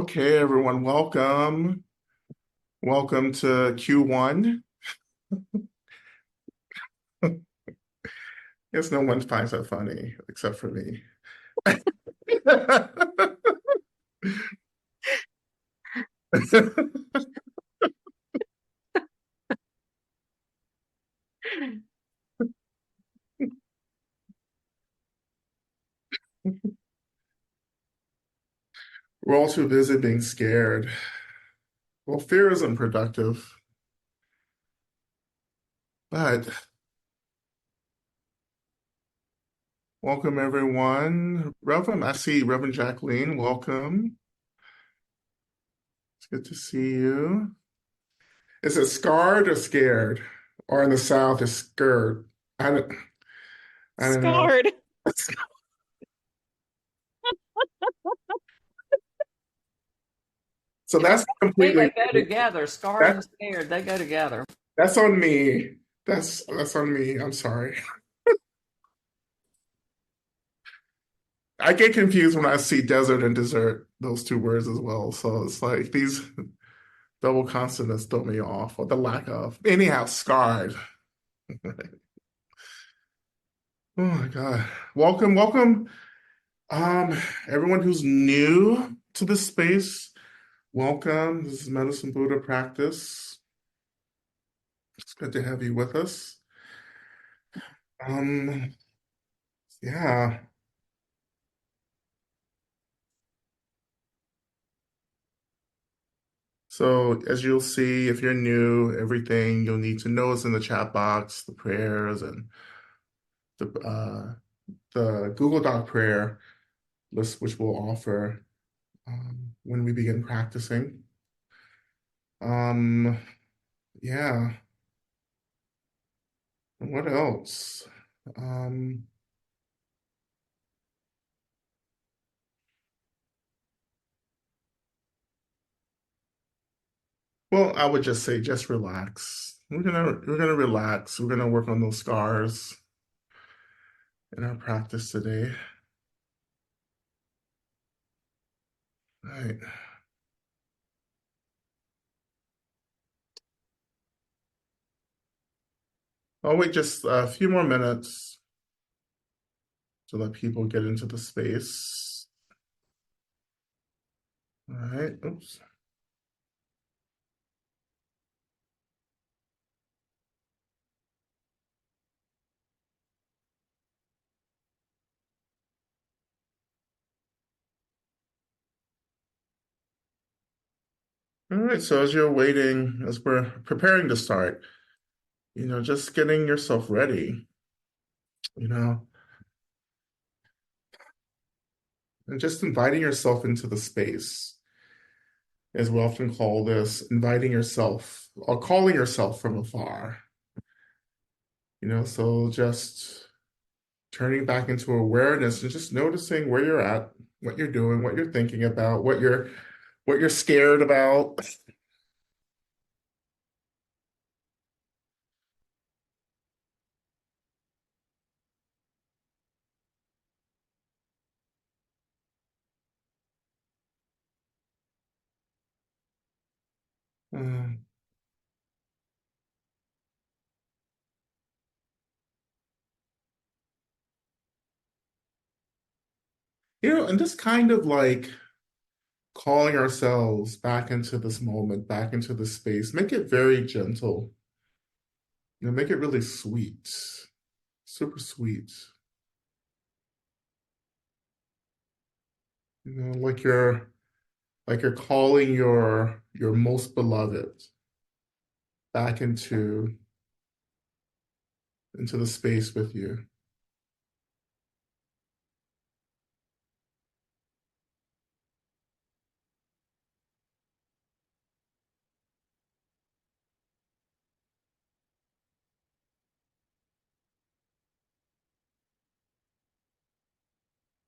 Okay, everyone, welcome. Welcome to Q1. Guess no one finds that funny except for me. We're all too busy being scared. Well, fear isn't productive, but welcome everyone. I see Reverend Jacqueline, welcome. It's good to see you. Is it scarred or scared? Or in the South, is scared? I don't, I don't know. Scarred. So that's Hey, completely, they go together. Scarred that, and scared, they go together. that's on me. That's on me. I'm sorry. I get confused when I see desert and dessert, those two words as well. So it's like these double consonants throw me off, or the lack of. Anyhow, scarred. Oh my God. Welcome, welcome. Everyone who's new to this space, welcome. This is Medicine Buddha Practice. It's good to have you with us. Um, yeah. So as you'll see, if you're new, everything you'll need to know is in the chat box, the prayers and the Google Doc prayer list, which we'll offer when we begin practicing. Um, yeah. What else? Um, well, I would just say just relax. We're gonna relax. We're gonna work on those scars in our practice today. All right. I'll wait just a few more minutes to let people get into the space. All right. Oops. All right. So as you're waiting, as we're preparing to start, just getting yourself ready, you know, and just inviting yourself into the space, as we often call this, inviting yourself or calling yourself from afar, so just turning back into awareness and just noticing where you're at, what you're doing, what you're thinking about, what you're scared about. Uh, and just kind of like calling ourselves back into this moment, back into this space, make it very gentle, make it really sweet, super sweet. Like you're calling your most beloved back into the space with you.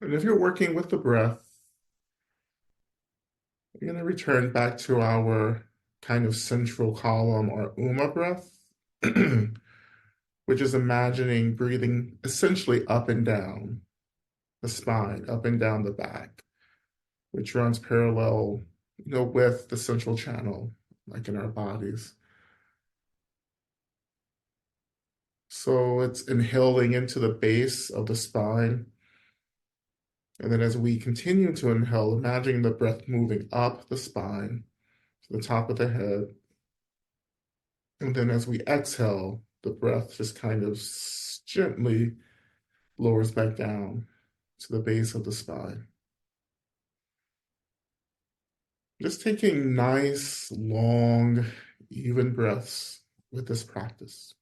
And if you're working with the breath, we're going to return back to our kind of central column or Uma breath, which is imagining breathing essentially up and down the spine, up and down the back, which runs parallel with the central channel, like in our bodies. So it's inhaling into the base of the spine. And then as we continue to inhale, imagining the breath moving up the spine to the top of the head. And then as we exhale, the breath just kind of gently lowers back down to the base of the spine. Just taking nice, long, even breaths with this practice.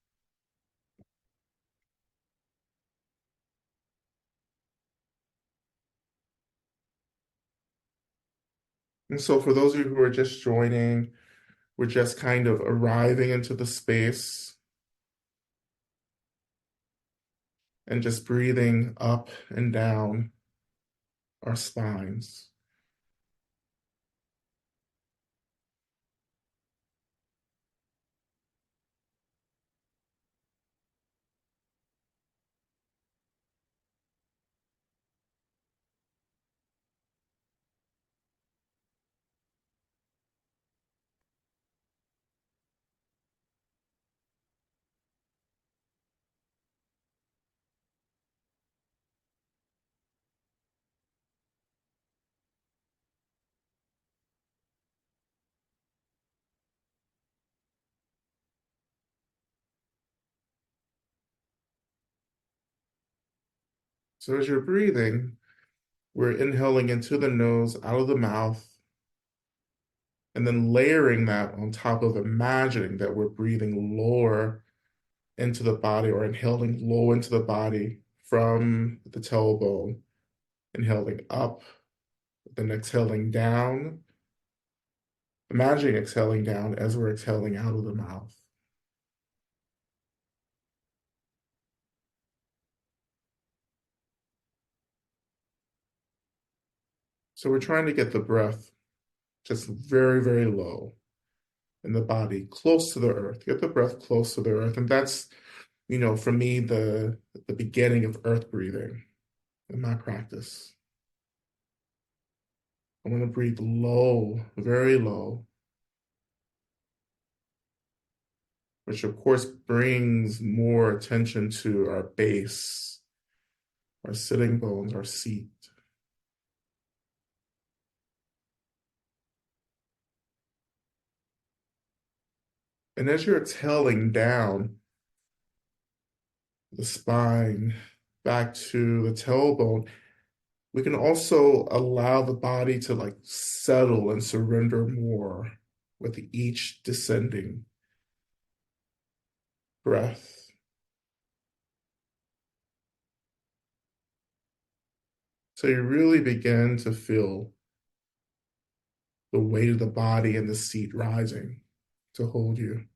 And so, for those of you who are just joining, we're just kind of arriving into the space and just breathing up and down our spines. So, as you're breathing, we're inhaling into the nose, out of the mouth, and then layering that on top of imagining that we're breathing lower into the body or inhaling low into the body from the tailbone, inhaling up, then exhaling down, imagining exhaling down as we're exhaling out of the mouth. So we're trying to get the breath just very, very low in the body, close to the earth. Get the breath close to the earth. And that's, for me, the beginning of earth breathing in my practice. I want to breathe low, very low, which of course brings more attention to our base, our sitting bones, our seat. And as you're exhaling down the spine back to the tailbone, we can also allow the body to like settle and surrender more with each descending breath. So you really begin to feel the weight of the body and the seat rising to hold you.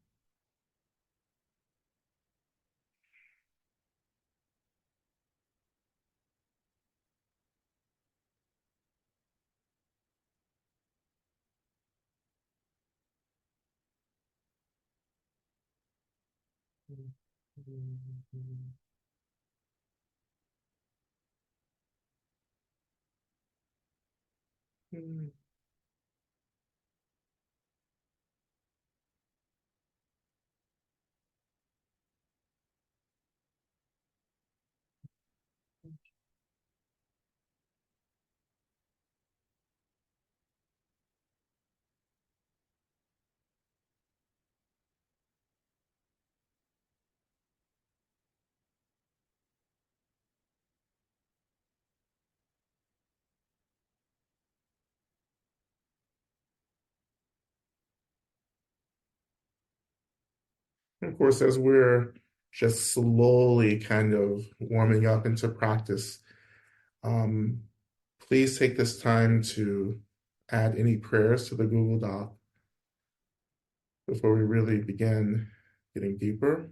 Of course, as we're just slowly kind of warming up into practice, um, please take this time to add any prayers to the Google Doc before we really begin getting deeper.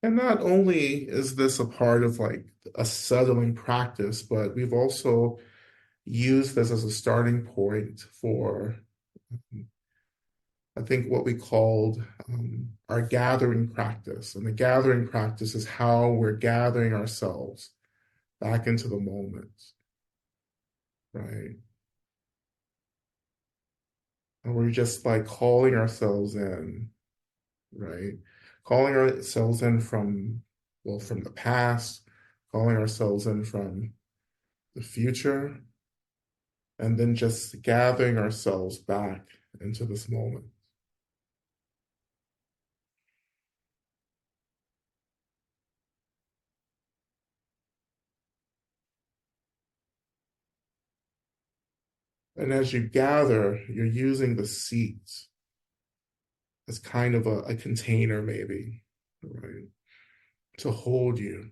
And not only is this a part of like a settling practice, but we've also used this as a starting point for, I think, what we called our gathering practice. And the gathering practice is how we're gathering ourselves back into the moment, right? And we're just like calling ourselves in, right? Calling ourselves in from, well, from the past, calling ourselves in from the future, and then just gathering ourselves back into this moment. And as you gather, you're using the seat as kind of a container, maybe, right, to hold you.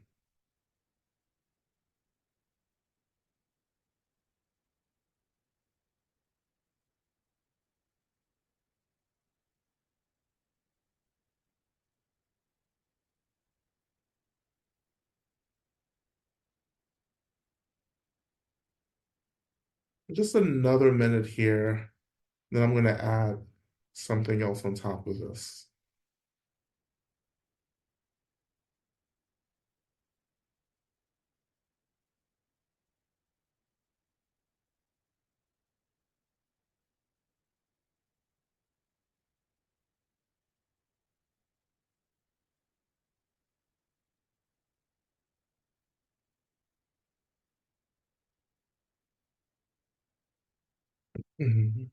Just another minute here, then I'm going to add something else on top of this. Mhm.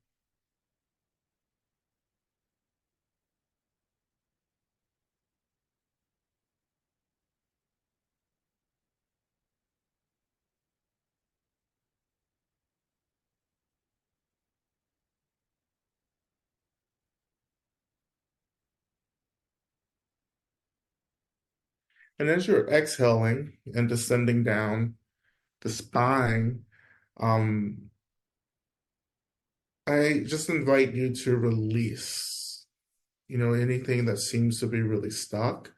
And as you're exhaling and descending down the spine, um, I just invite you to release, anything that seems to be really stuck.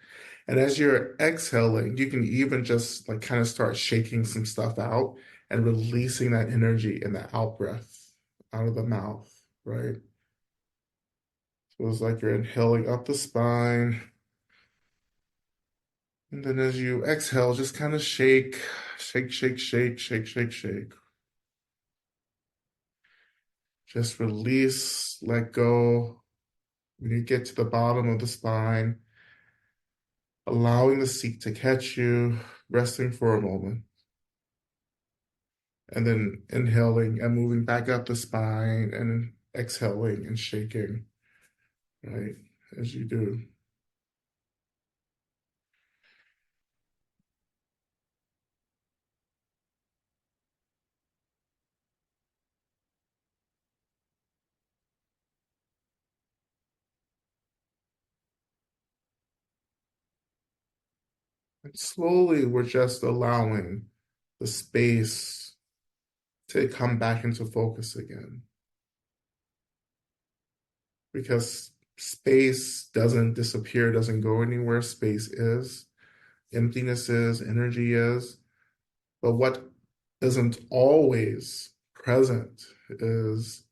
And as you're exhaling, you can even just like kind of start shaking some stuff out and releasing that energy in the out breath out of the mouth, right? So it's like you're inhaling up the spine. And then as you exhale, just kind of shake, shake, shake, shake, shake, shake, shake. Just release, let go. When you get to the bottom of the spine, allowing the seat to catch you, resting for a moment, and then inhaling and moving back up the spine and exhaling and shaking, right? As you do. And slowly, we're just allowing the space to come back into focus again. Because space doesn't disappear, doesn't go anywhere. Space is, emptiness is, energy is. But what isn't always present is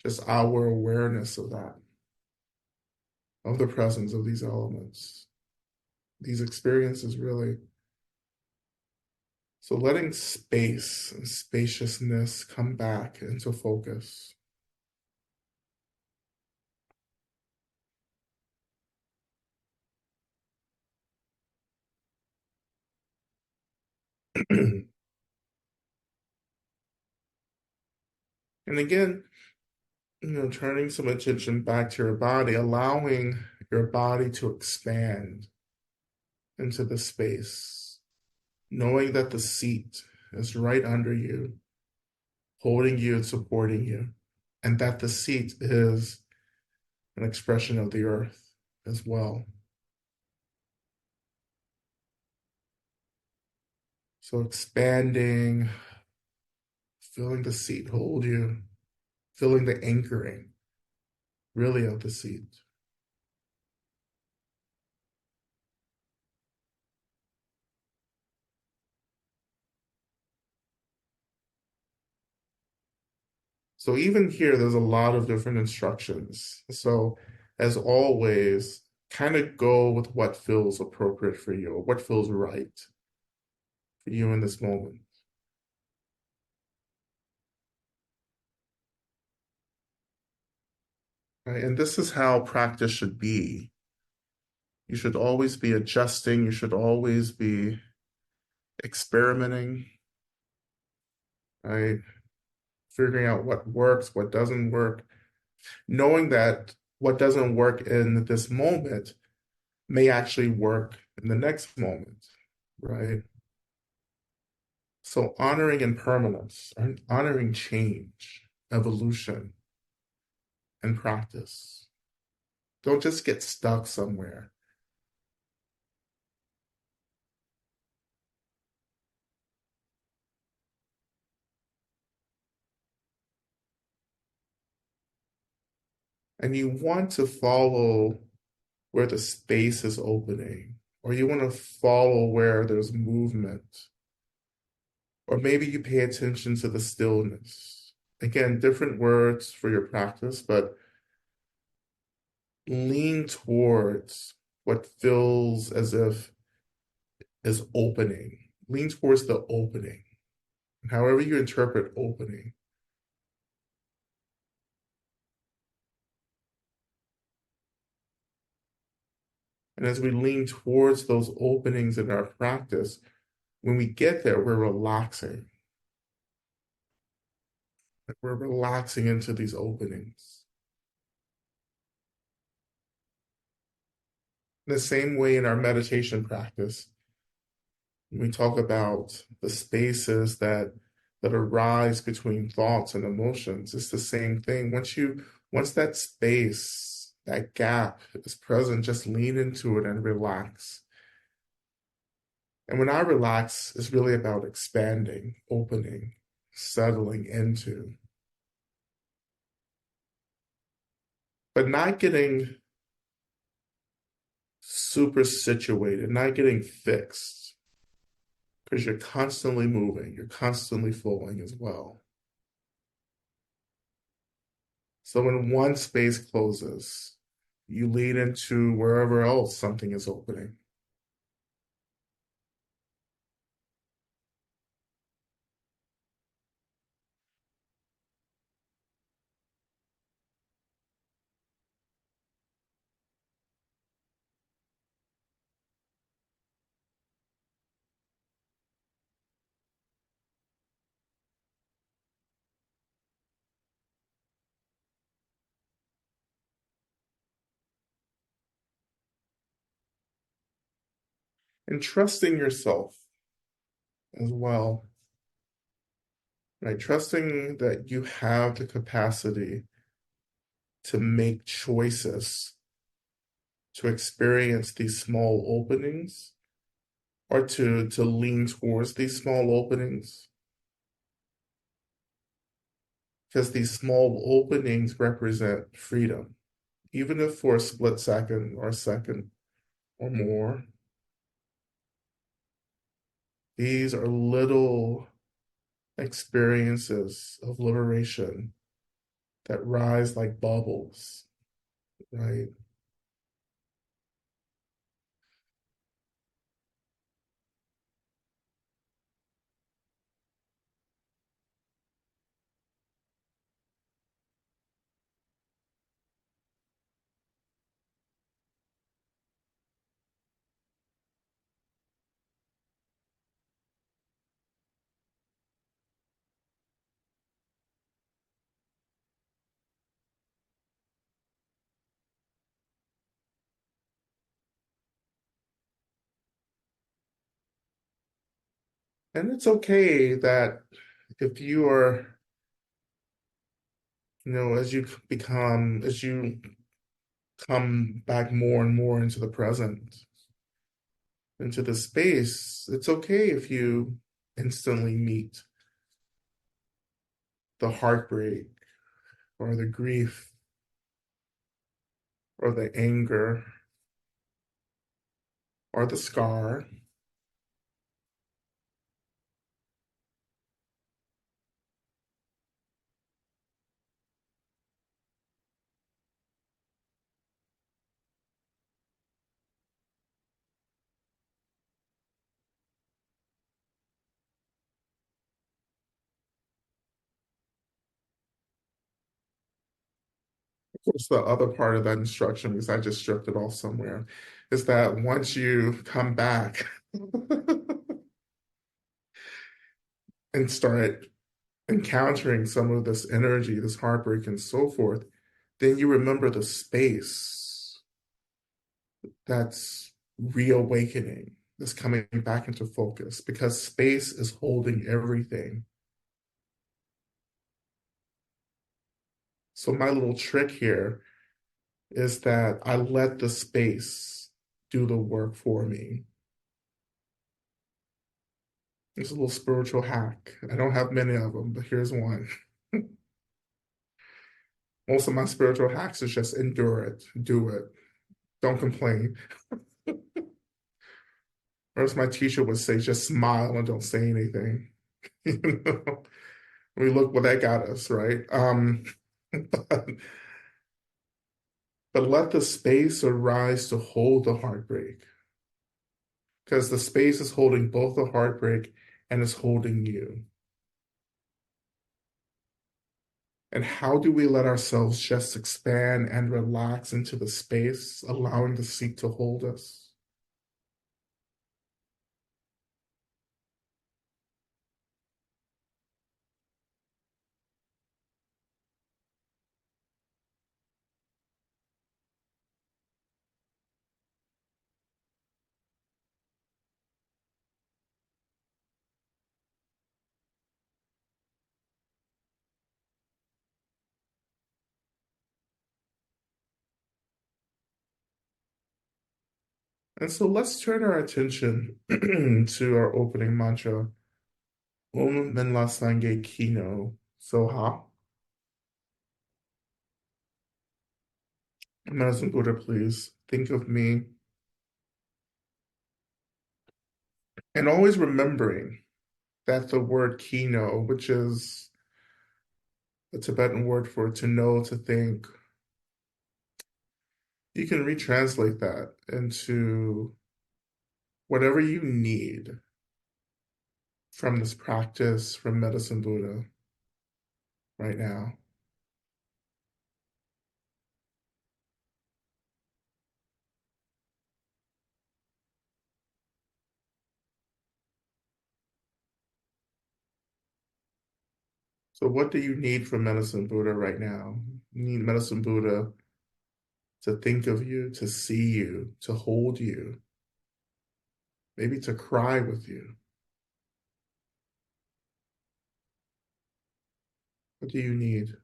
just our awareness of that, of the presence of these elements, these experiences, really. So letting space and spaciousness come back into focus. And again, turning some attention back to your body, allowing your body to expand into the space, knowing that the seat is right under you, holding you and supporting you, and that the seat is an expression of the earth as well. So expanding, feeling the seat hold you, feeling the anchoring really of the seat. So even here, there's a lot of different instructions. So as always, kind of go with what feels appropriate for you or what feels right for you in this moment. Right? And this is how practice should be. You should always be adjusting. You should always be experimenting, right? Figuring out what works, what doesn't work, knowing that what doesn't work in this moment may actually work in the next moment, right? So honoring impermanence and honoring change, evolution, and practice. Don't just get stuck somewhere. And you want to follow where the space is opening, or you want to follow where there's movement, or maybe you pay attention to the stillness. Again, different words for your practice, but lean towards what feels as if is opening. Lean towards the opening, however you interpret opening. And as we lean towards those openings in our practice, when we get there, we're relaxing. We're relaxing into these openings. In the same way in our meditation practice, when we talk about the spaces that arise between thoughts and emotions, it's the same thing. Once that space, that gap is present, just lean into it and relax. And when I relax, it's really about expanding, opening, settling into, but not getting super situated, not getting fixed, because you're constantly moving, you're constantly flowing as well. So when one space closes, you lead into wherever else something is opening. And trusting yourself as well, right? Trusting that you have the capacity to make choices, to experience these small openings, or to lean towards these small openings. Because these small openings represent freedom, even if for a split second or a second or more. These are little experiences of liberation that rise like bubbles, right? And it's okay that if you are, as you come back more and more into the present, into the space, it's okay if you instantly meet the heartbreak or the grief or the anger or the scar. What's the other part of that instruction, because I just stripped it off somewhere, is that once you come back and start encountering some of this energy, this heartbreak and so forth, then you remember the space that's reawakening, that's coming back into focus, because space is holding everything. So my little trick here is that I let the space do the work for me. It's a little spiritual hack. I don't have many of them, but here's one. Most of my spiritual hacks is just endure it, do it, don't complain. Or as my teacher would say, just smile and don't say anything. You know, I mean, look what that got us, right? But, but let the space arise to hold the heartbreak, because the space is holding both the heartbreak and is holding you. And how do we let ourselves just expand and relax into the space, allowing the seat to hold us? And so let's turn our attention to our opening mantra, Om Minla Sange Kino Soha. Medicine Buddha, please think of me. And always remembering that the word kino, which is a Tibetan word for to know, to think, you can retranslate that into whatever you need from this practice from Medicine Buddha right now. So, what do you need from Medicine Buddha right now? You need Medicine Buddha to think of you, to see you, to hold you, maybe to cry with you. What do you need?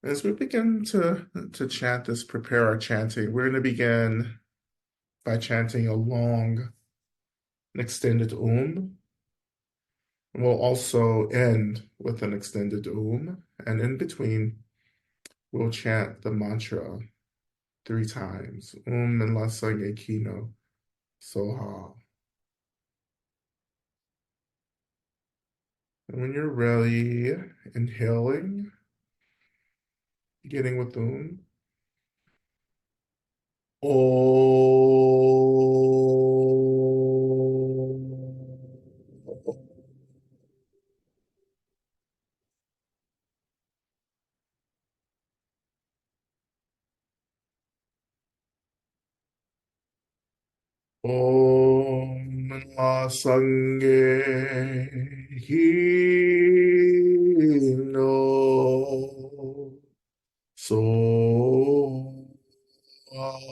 As we begin to chant this, prepare our chanting, we're going to begin by chanting a long and extended And we'll also end with an extended And in between, we'll chant the mantra 3 times. And Lasange Kino Soha. And when you're ready, inhaling, beginning with Om. Om Sange Hino So Om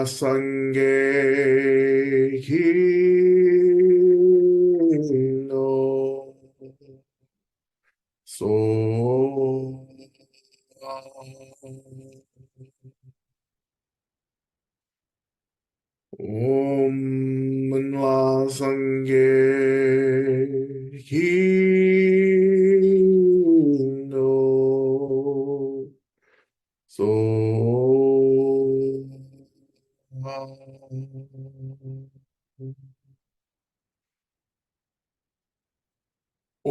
Sange Hino So Om Manla Sangye Kino So Om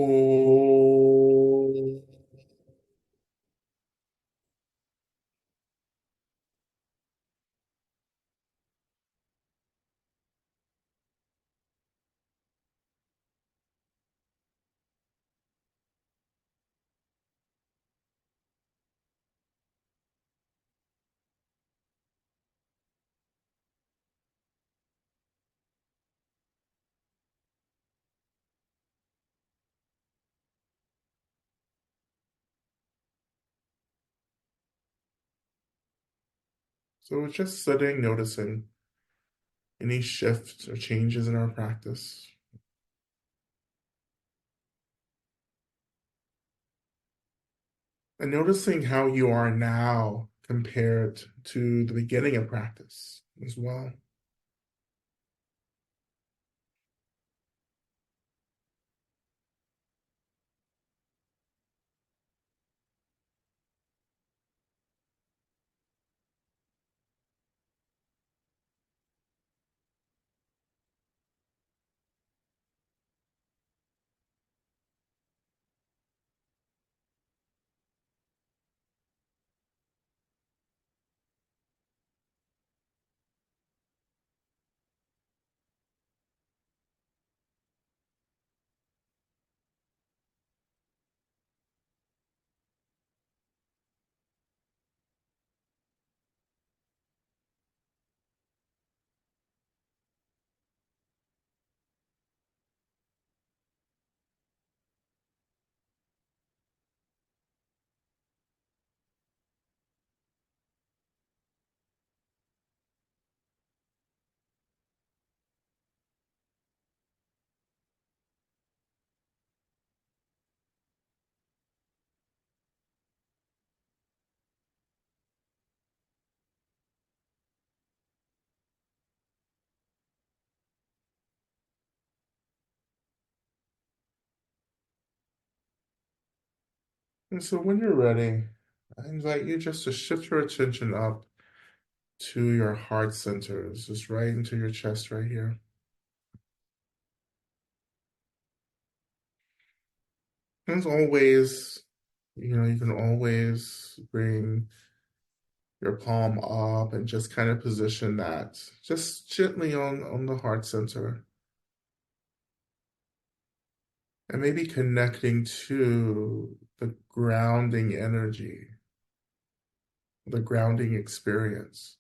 So we're just sitting, noticing any shifts or changes in our practice. And noticing how you are now compared to the beginning of practice as well. And so when you're ready, I invite you just to shift your attention up to your heart centers, just right into your chest right here. And as always, you can always bring your palm up and just kind of position that just gently on the heart center. And maybe connecting to the grounding energy, the grounding experience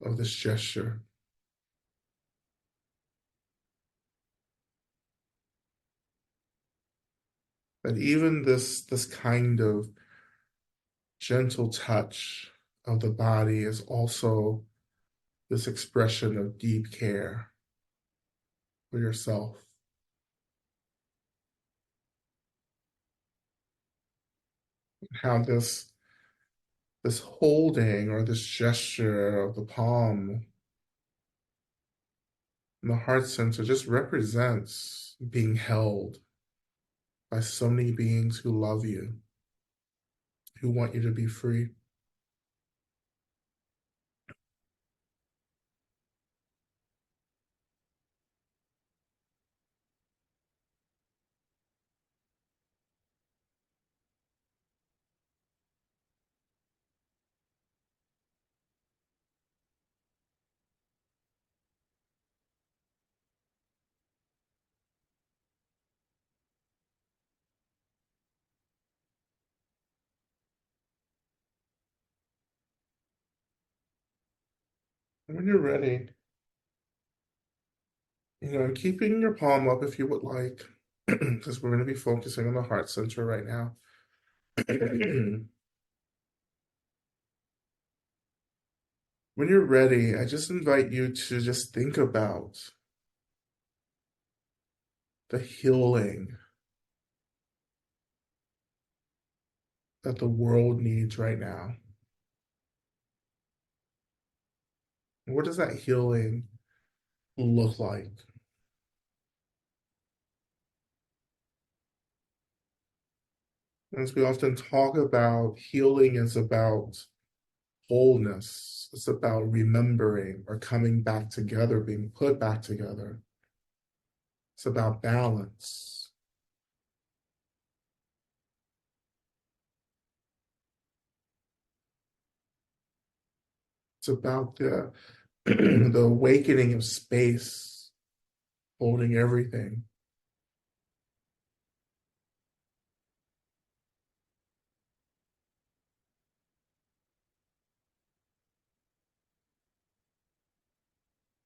of this gesture. That even this kind of gentle touch of the body is also this expression of deep care for yourself. How this holding or this gesture of the palm in the heart center just represents being held by so many beings who love you, who want you to be free. And when you're ready, and keeping your palm up if you would like, because we're going to be focusing on the heart center right now. When you're ready, I just invite you to just think about the healing that the world needs right now. What does that healing look like? As we often talk about, healing is about wholeness. It's about remembering or coming back together, being put back together. It's about balance. It's about the the awakening of space, holding everything.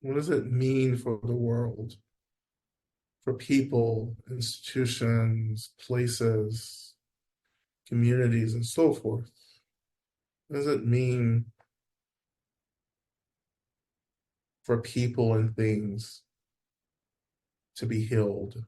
What does it mean for the world, for people, institutions, places, communities, and so forth? What does it mean for people and things to be healed?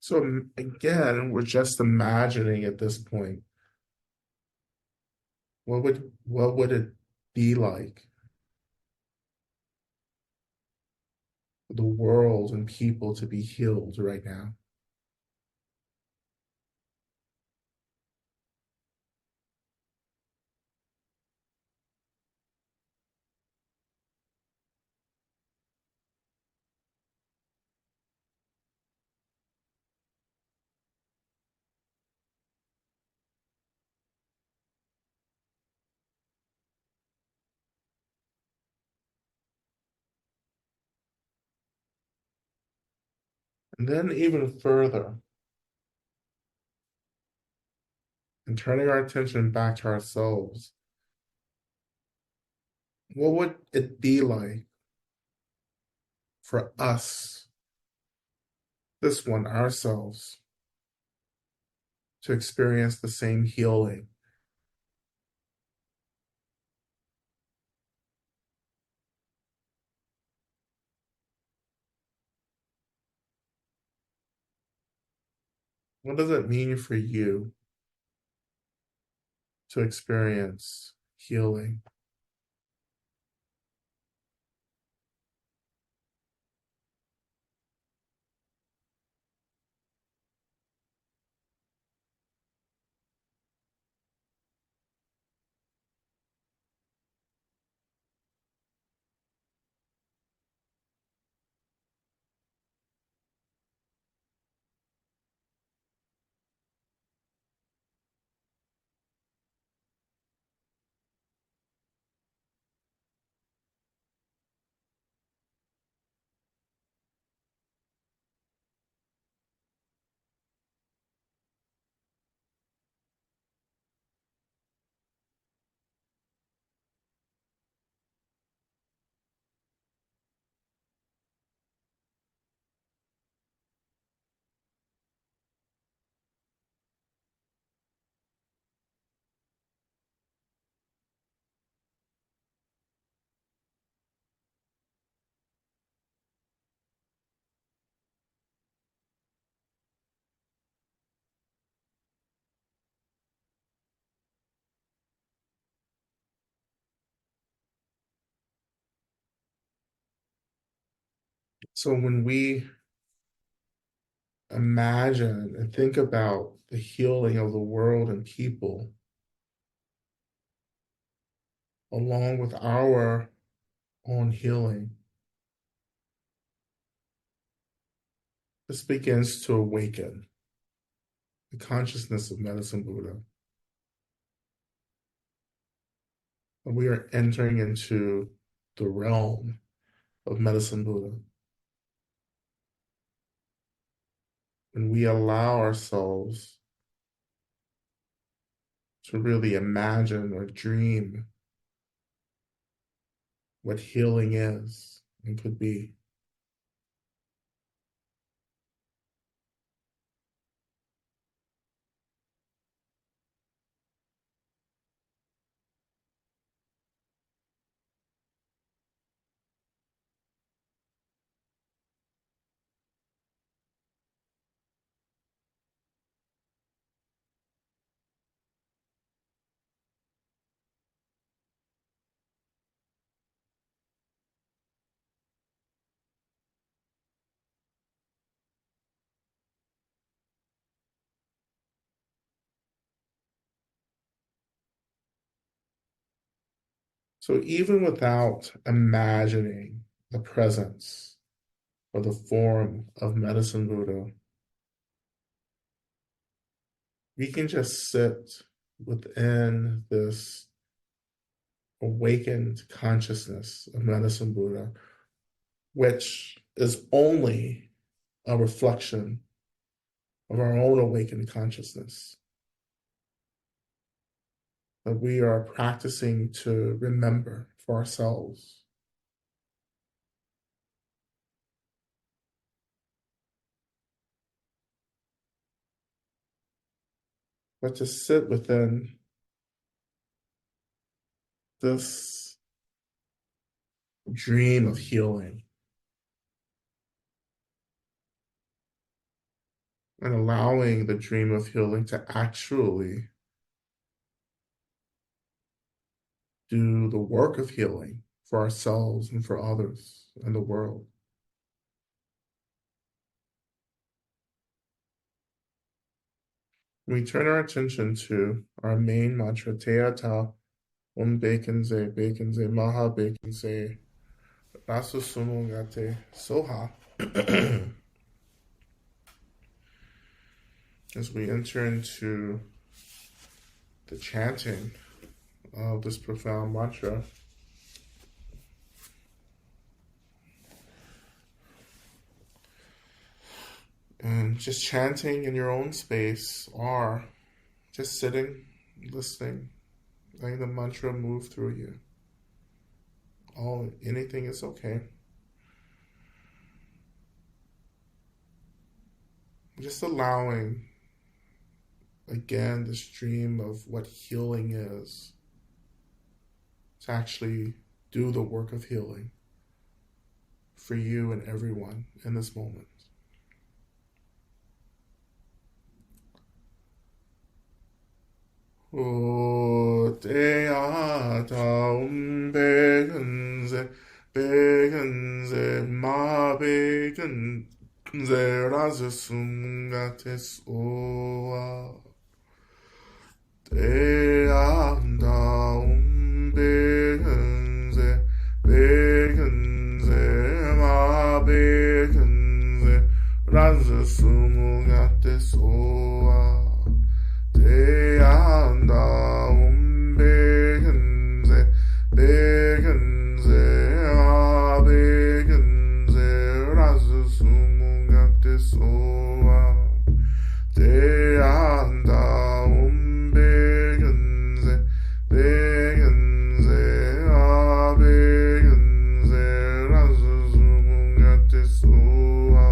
So again, we're just imagining at this point, what would it be like for the world and people to be healed right now? And then even further, and turning our attention back to ourselves, what would it be like for us, this one, ourselves, to experience the same healing? What does it mean for you to experience healing? So when we imagine and think about the healing of the world and people, along with our own healing, this begins to awaken the consciousness of Medicine Buddha. And we are entering into the realm of Medicine Buddha. when we allow ourselves to really imagine or dream what healing is and could be. So even without imagining the presence or the form of Medicine Buddha, we can just sit within this awakened consciousness of Medicine Buddha, which is only a reflection of our own awakened consciousness. That we are practicing to remember for ourselves. But to sit within this dream of healing and allowing the dream of healing to actually do the work of healing for ourselves and for others and the world. We turn our attention to our main mantra, Teata Bekenze, Maha Bekenze, Rasu Sumungate, Soha. As we enter into the chanting of this profound mantra, and just chanting in your own space, or just sitting, listening, letting the mantra move through you. Anything is okay. Just allowing, again, this dream of what healing is to actually do the work of healing for you and everyone in this moment. O Teata Bekenze, Ma Bekenze, Razasungate Soa. Teata Bekenze, Ma Bekenze, Razasungate Soa. Te anda begenze, a begenze, razu sumungate soa. Te anda begenze, a begenze, razu sumungate soa.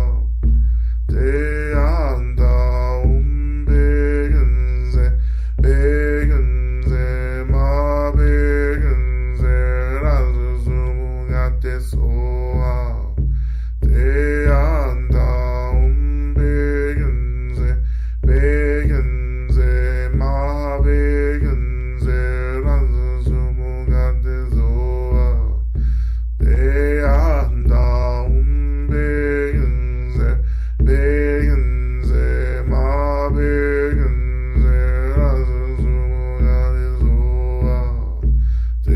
Te anda Begenze, ma begenze, razu sumungate soa. Te anda begenze, ma begenze, razu sumungate soa. Te anda begenze, ma begenze, Te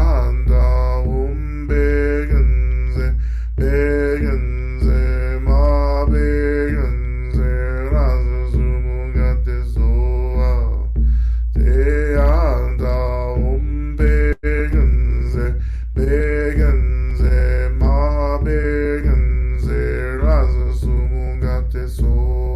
anda begenze, ma begenze, razu sumungate soa. Te anda begenze, ma begenze, razu sumungate soa.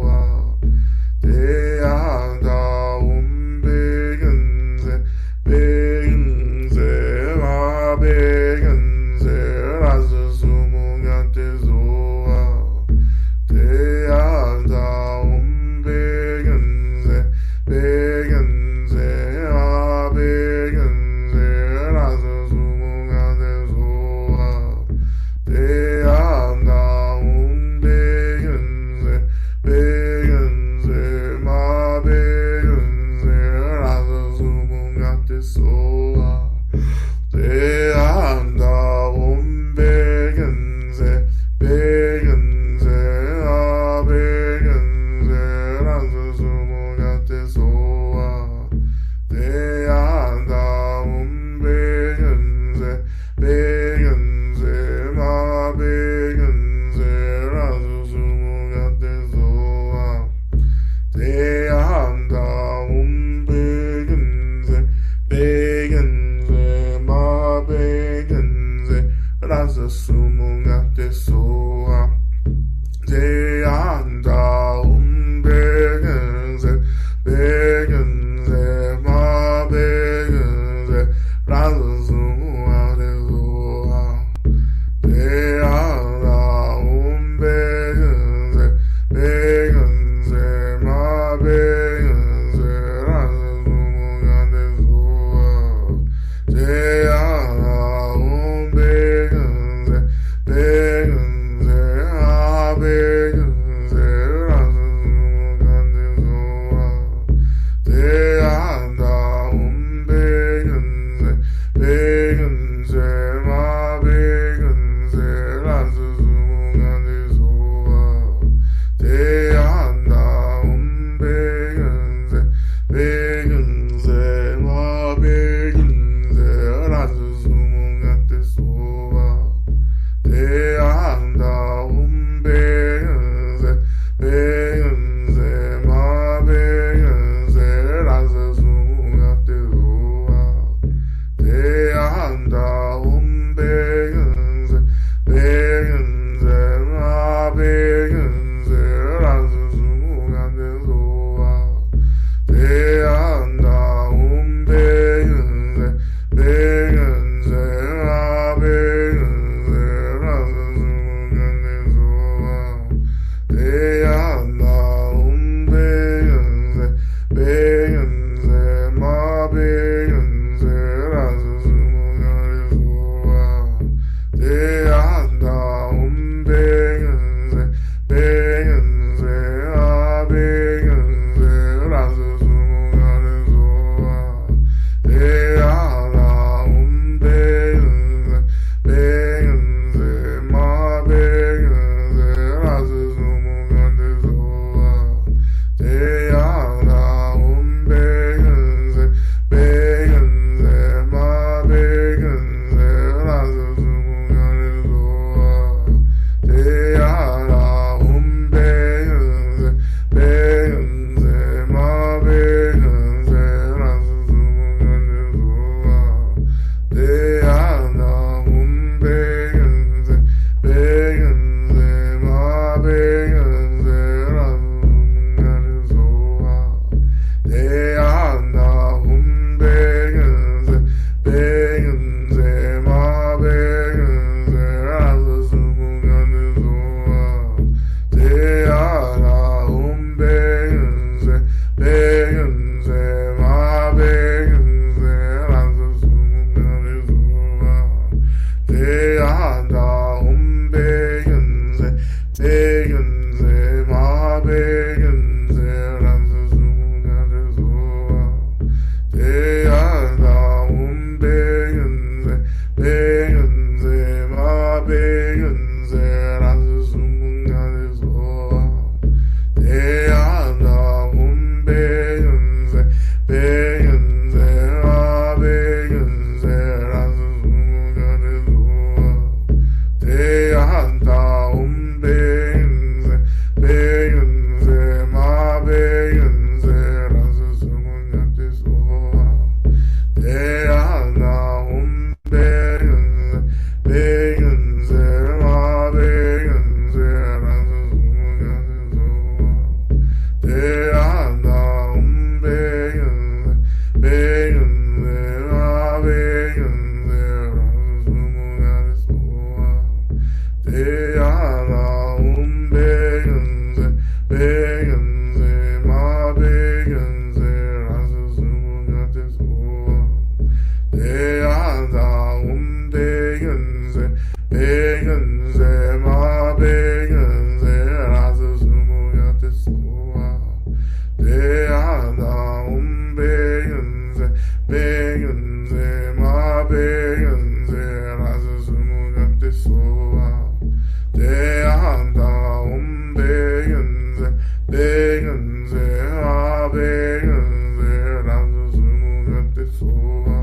sumunga te soa. Te anda begenze, ma begenze, raza sumunga te soa. Te anda begenze, ma begenze, raza sumunga te soa. Te anda begenze, ah begenze, raza sumunga te soa. Te anda begenze, ma begenze, raza sumunga te soa. Te anda begenze, ma begenze, raza sumunga te soa. Te anda begenze, ma begenze, raza sumunga te soa. Te anda begenze, ma begenze, raza sumunga te soa. Te anda begenze, ma begenze, raza sumunga te soa. Te anda begenze, ma begenze, raza sumunga te soa. Te anda begenze, ma begenze, raza sumunga te soa. Te anda begenze, ma begenze, raza sumunga te soa. Te anda begenze, ma begenze, raza sumunga te soa. Te anda begenze, ma begenze, raza sumunga te soa. Te anda begenze, ma begenze, raza sumunga te soa. Te anda begenze, ma begenze, raza sumunga te soa. Te anda begenze, ma begenze, raza sumunga te soa. Te anda begenze, ma begenze, raza sumunga te soa. Te anda begenze, ma begenze, raza sumunga te soa. Te anda begenze, ma begenze, raza sumunga te soa. Te anda begenze, ma begenze, raza sumunga te soa. Te anda begenze, ma begenze, raza sumunga te soa. Te anda begenze, ma begenze, raza sumunga te soa. Te anda begenze, ma begenze, raza sumunga te soa. Te anda begenze, ma begenze, raza sumunga te soa. Te anda begenze, ma begenze, raza sumunga te soa. Te anda begenze, ma begenze, raza sumunga te soa.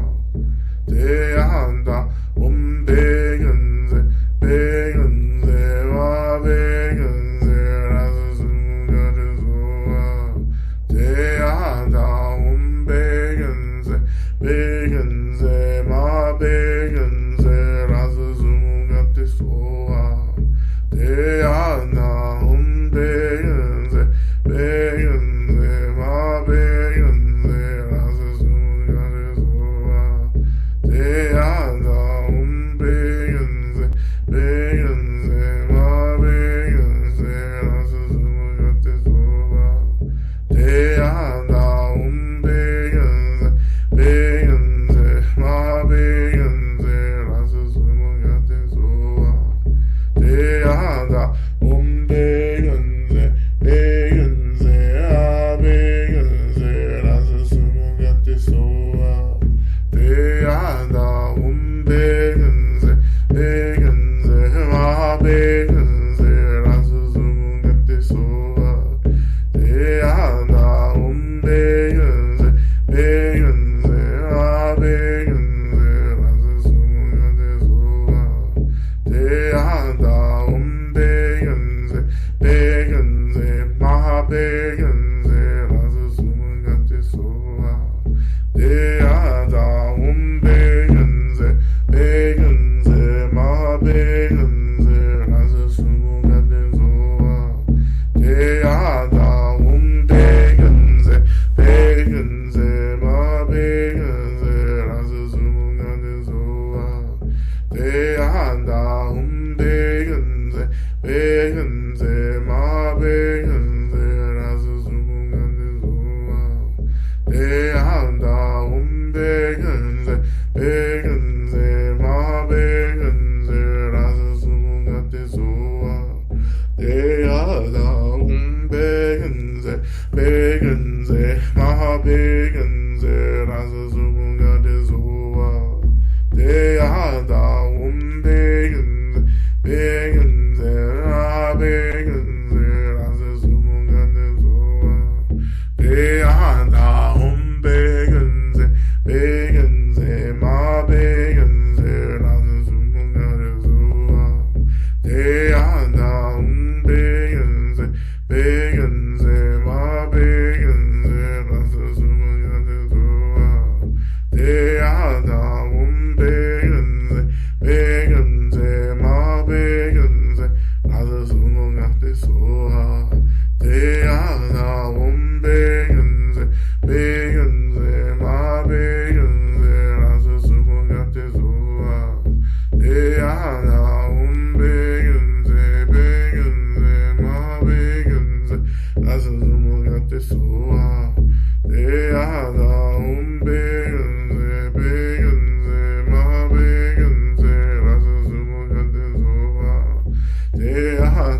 Te anda begenze, ma begenze, raza sumunga te soa. Te anda begenze, ma begenze, raza sumunga te soa. 대한다 백은세 백은세 마백은세 라스수분간대소와 대한다 백은세 백은세 마백은세 라스수분간대소와 대하다 백은세 백은세 마백은세 라스수분간대소와 대하다 백은세 백은세 마백은세 라스수분간대소와 대하다 백은세 백은세 마백은세 라스수분간대소와 대하다 백은세 백은세 마백은세 라스수분간대소와 대하다 백은세 백은세 마백은세 라스수분간대소와 대하다 백은세 백은세 마백은세 라스수분간대소와 대하다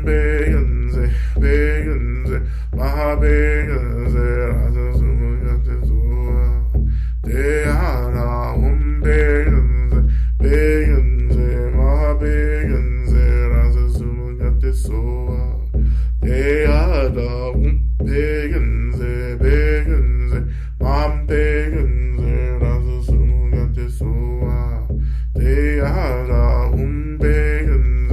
백은세 백은세 마백은세 라스수분간대소와 대하다 백은세 백은세 마백은세 라스수분간대소와 대하다 백은세 백은세 마백은세 라스수분간대소와 대하다 백은세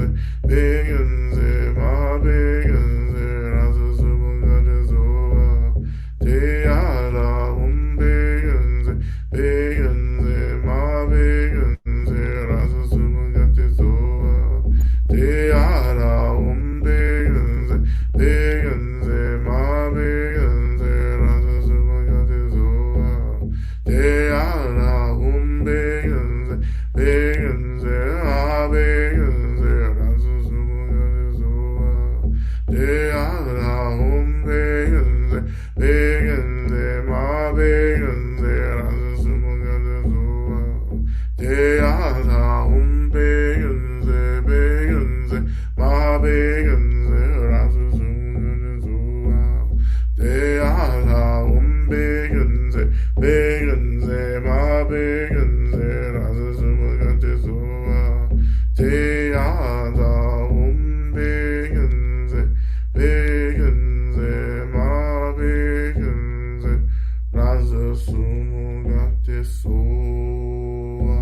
백은세 마백은세 라스수분간대소와 대하다 백은세 백은세 맘백은세 라스수분간대소와 대하다 백은세 백은세 마백은세 라스수분간대소와 대하다 백은세 백은세 마백은세 라스수분간대소와 대하다 백은세 백은세 마백은세 라스수분간대소와 대하다 백은세 백은세 마백은세 라스수분간대소와 대하다 백은세 백은세 마백은세 라스수분간대소와 대하다 백은세 백은세 마백은세 라스수분간대소와 대하다 백은세 백은세 마백은세 라스수분간대소와 대하다 백은세 백은세 마백은세 라스수분간대소와.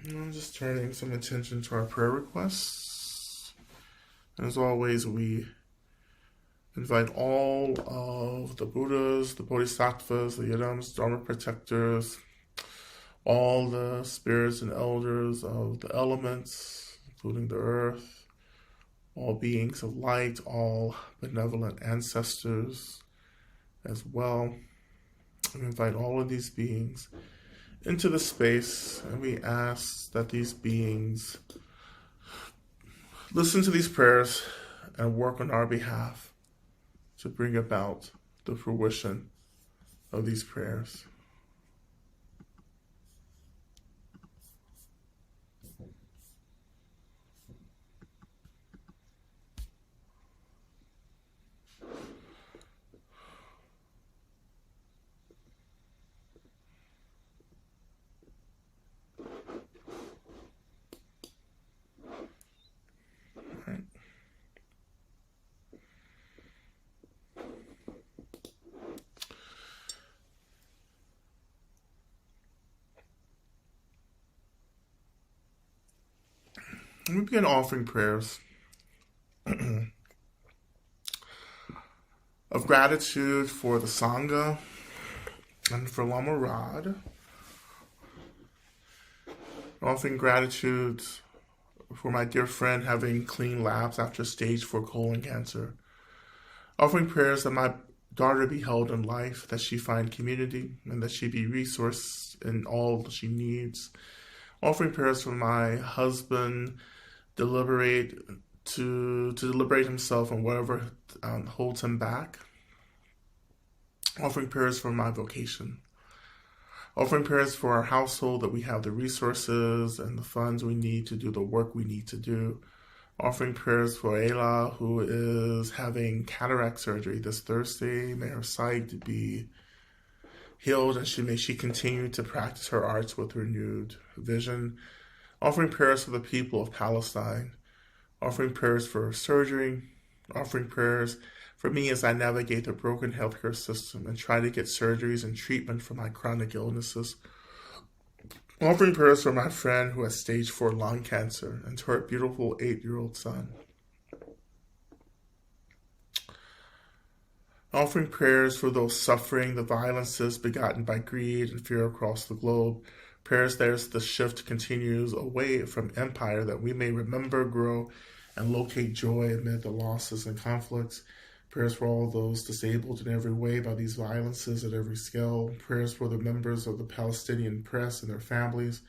I'm just turning some attention to our prayer requests. And as always, we invite all of the Buddhas, the Bodhisattvas, the Yidams, Dharma protectors, all the spirits and elders of the elements, including the earth, all beings of light, all benevolent ancestors as well. We invite all of these beings into the space, and we ask that these beings listen to these prayers and work on our behalf to bring about the fruition of these prayers. We begin offering prayers of gratitude for the Sangha and for Lama Rod. Offering gratitude for my dear friend having clean labs after stage 4 colon cancer. Offering prayers that my daughter be held in life, that she find community, and that she be resourced in all she needs. Offering prayers for my husband, deliberate to deliberate himself on whatever holds him back. Offering prayers for my vocation. Offering prayers for our household, that we have the resources and the funds we need to do the work we need to do. Offering prayers for Ayla, who is having cataract surgery this Thursday. May her sight be healed, and may she continue to practice her arts with renewed vision. Offering prayers for the people of Palestine. Offering prayers for surgery. Offering prayers for me as I navigate the broken healthcare system and try to get surgeries and treatment for my chronic illnesses. Offering prayers for my friend who has stage 4 lung cancer and to her beautiful 8-year-old son. Offering prayers for those suffering the violences begotten by greed and fear across the globe. Prayers that as the shift continues away from empire, that we may remember, grow, and locate joy amid the losses and conflicts. Prayers for all those disabled in every way by these violences at every scale. Prayers for the members of the Palestinian press and their families,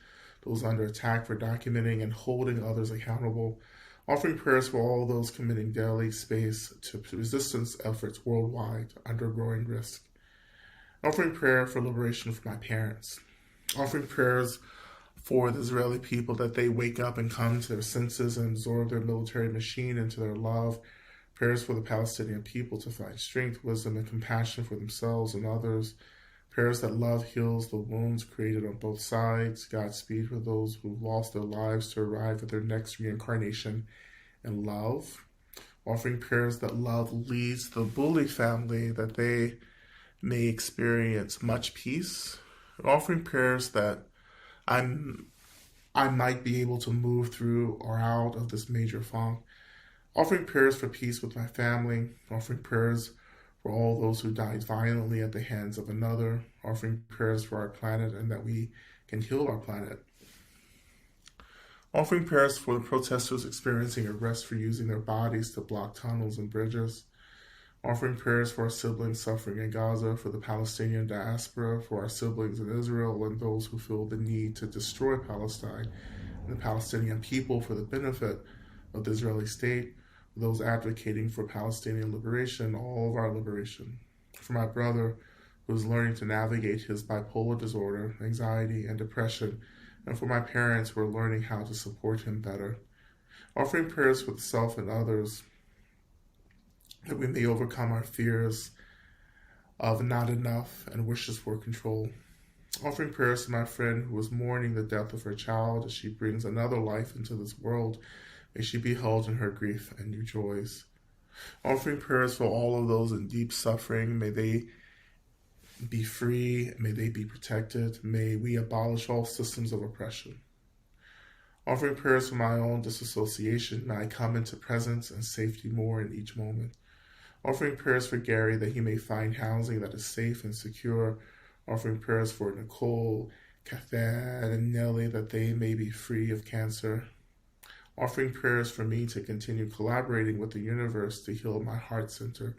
those under attack for documenting and holding others accountable. Offering prayers for all those committing daily space to resistance efforts worldwide under growing risk. Offering prayer for liberation for my parents. Offering prayers for the Israeli people, that they wake up and come to their senses and absorb their military machine into their love. Prayers for the Palestinian people to find strength, wisdom, and compassion for themselves and others. Prayers that love heals the wounds created on both sides. Godspeed for those who've lost their lives to arrive at their next reincarnation in love. Offering prayers that love leads the bully family, that they may experience much peace. Offering prayers that I might be able to move through or out of this major funk. Offering prayers for peace with my family. Offering prayers for all those who died violently at the hands of another. Offering prayers for our planet and that we can heal our planet. Offering prayers for the protesters experiencing arrest for using their bodies to block tunnels and bridges. Offering prayers for our siblings suffering in Gaza, for the Palestinian diaspora, for our siblings in Israel, and those who feel the need to destroy Palestine and the Palestinian people for the benefit of the Israeli state, for those advocating for Palestinian liberation, all of our liberation. For my brother who is learning to navigate his bipolar disorder, anxiety, and depression, and for my parents who are learning how to support him better. Offering prayers for the self and others, that we may overcome our fears of not enough and wishes for control. Offering prayers to my friend who is mourning the death of her child as she brings another life into this world. May she be held in her grief and new joys. Offering prayers for all of those in deep suffering. May they be free. May they be protected. May we abolish all systems of oppression. Offering prayers for my own disassociation. May I come into presence and safety more in each moment. Offering prayers for Gary, that he may find housing that is safe and secure. Offering prayers for Nicole, Catherine, and Nellie, that they may be free of cancer. Offering prayers for me to continue collaborating with the universe to heal my heart center.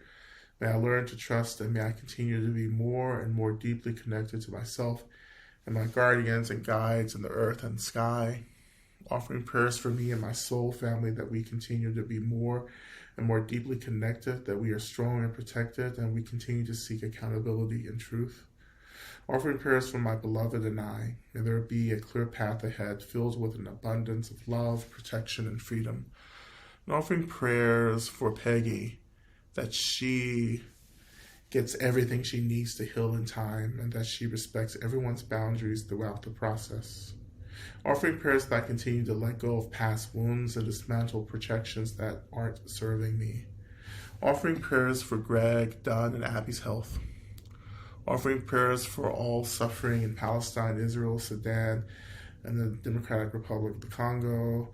May I learn to trust, and may I continue to be more and more deeply connected to myself and my guardians and guides in the earth and sky. Offering prayers for me and my soul family, that we continue to be more and more deeply connected, that we are strong and protected, and we continue to seek accountability and truth. Offering prayers for my beloved and I. May there be a clear path ahead filled with an abundance of love, protection, and freedom. And offering prayers for Peggy, that she gets everything she needs to heal in time, and that she respects everyone's boundaries throughout the process. Offering prayers that I continue to let go of past wounds and dismantle projections that aren't serving me. Offering prayers for Greg, Dunn, and Abby's health. Offering prayers for all suffering in Palestine, Israel, Sudan, and the Democratic Republic of the Congo.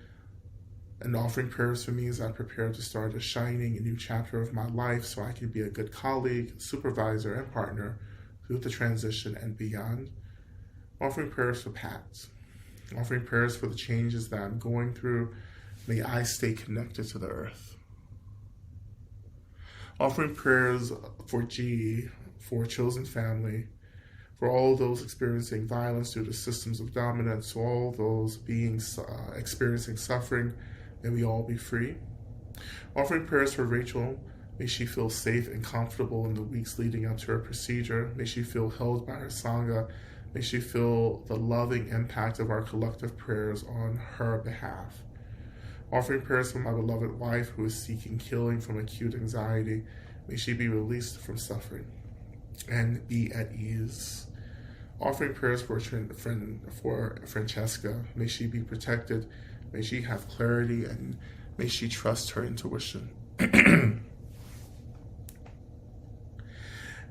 And offering prayers for me as I prepare to start a shining a new chapter of my life, so I can be a good colleague, supervisor, and partner through the transition and beyond. Offering prayers for Pat. Offering prayers for the changes that I'm going through. May I stay connected to the earth. Offering prayers for G, for chosen family, for all those experiencing violence due to systems of dominance, to all those beings experiencing suffering, may we all be free. Offering prayers for Rachel, may she feel safe and comfortable in the weeks leading up to her procedure. May she feel held by her Sangha. May she feel the loving impact of our collective prayers on her behalf. Offering prayers for my beloved wife who is seeking healing from acute anxiety. May she be released from suffering and be at ease. Offering prayers for Francesca. May she be protected. May she have clarity and may she trust her intuition.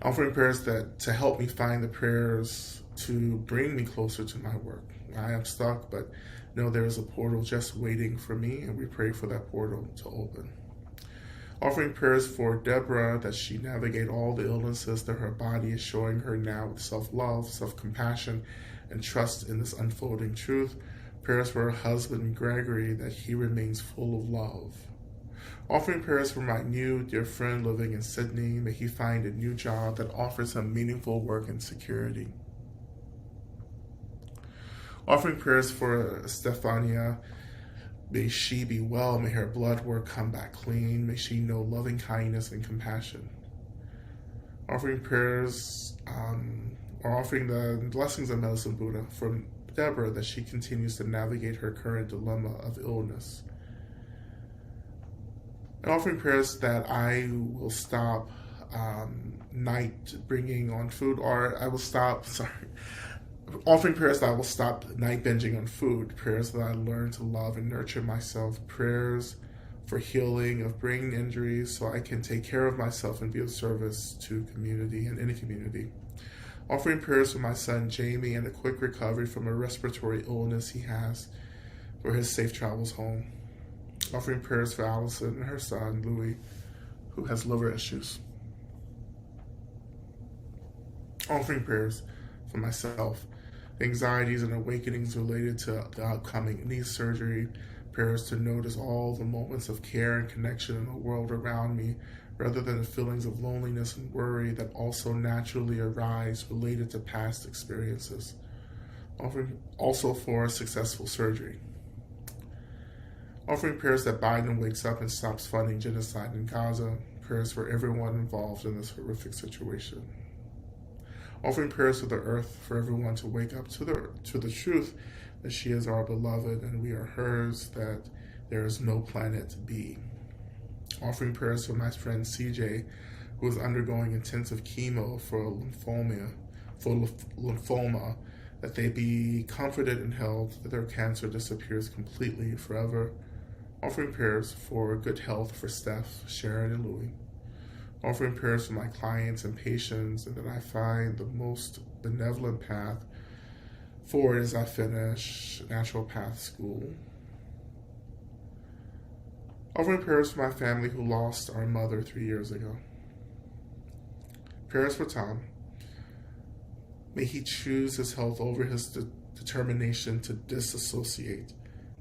Offering prayers to help me find the prayers to bring me closer to my work. I am stuck, but know there is a portal just waiting for me, and we pray for that portal to open. Offering prayers for Deborah that she navigate all the illnesses that her body is showing her now with self-love, self-compassion, and trust in this unfolding truth. Prayers for her husband, Gregory, that he remains full of love. Offering prayers for my new dear friend living in Sydney. May he find a new job that offers him meaningful work and security. Offering prayers for Stefania. May she be well. May her blood work come back clean. May she know loving kindness and compassion. Offering prayers, or offering the blessings of Medicine Buddha for Deborah that she continues to navigate her current dilemma of illness. And offering prayers that I will stop night bringing on food, or I will stop, offering prayers that I will stop night binging on food, prayers that I learn to love and nurture myself, prayers for healing of brain injuries so I can take care of myself and be of service to community and any community. Offering prayers for my son Jamie and a quick recovery from a respiratory illness he has, for his safe travels home. Offering prayers for Allison and her son Louis, who has liver issues. Offering prayers for myself, anxieties and awakenings related to the upcoming knee surgery, prayers to notice all the moments of care and connection in the world around me, rather than the feelings of loneliness and worry that also naturally arise related to past experiences. Offering also for successful surgery. Offering prayers that Biden wakes up and stops funding genocide in Gaza, prayers for everyone involved in this horrific situation. Offering prayers to the earth for everyone to wake up to the truth that she is our beloved and we are hers, that there is no planet B. Offering prayers for my friend CJ, who is undergoing intensive chemo for lymphoma, that they be comforted and held, that their cancer disappears completely forever. Offering prayers for good health for Steph, Sharon, and Louie. Offering prayers for my clients and patients, and that I find the most benevolent path forward as I finish naturopath school. Offering prayers for my family who lost our mother 3 years ago. Prayers for Tom. May he choose his health over his determination to disassociate.